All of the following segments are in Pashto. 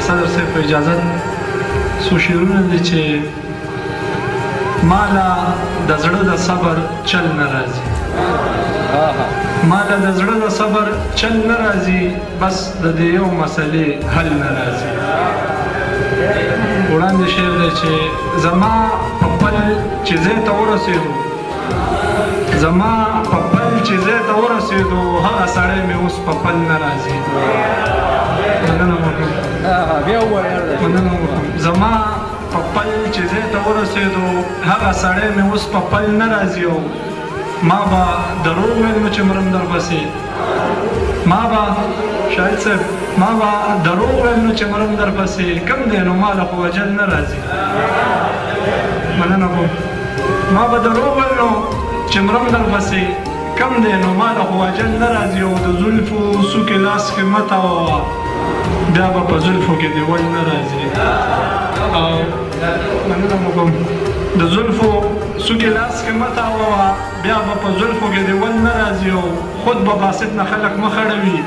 صدر صاحب په اجازت څو شعرونه دي چې مالا د زړه د صبر چل نه راځي مالا د زړه د صبر چل نه راځي بس د دې یو مسلې حل نه راځي وړاندې شعر دی چې زما په پل چې ځای ته ورسېدو زما په پل چې ځای ته ورسېدو هغه سړی مې اوس په پل نه راځي مننه وکړم زما په پل چې ځای ته ورسېدو هغه سړی مې اوس په پل نه راځي او ما به دروغ ویل نو چې مرم درپسې ما به شاهد صاحب ما به دروغ ویل نو چې مرم درپسې کم دی نو ما له خو وجل نه راځي مننه کوم ما به دروغ ویل نو چې مرم درپسې کم دی نو ما له خو وجل نه راځي او د زلفو څوکې لاس کې مه تاووه بیا به په زلفو کې دې ول نه راځي او مننه مو کوم د زلفو څوکې لاس کې مه تاووه بیا به په زلفو کې دې ول نه راځي او خود به باسط نه خلک مخ اړوي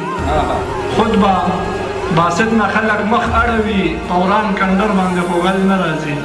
خود به باسط نه خلک مخ اړوي په وران کنډر باندې خو غل نه راځي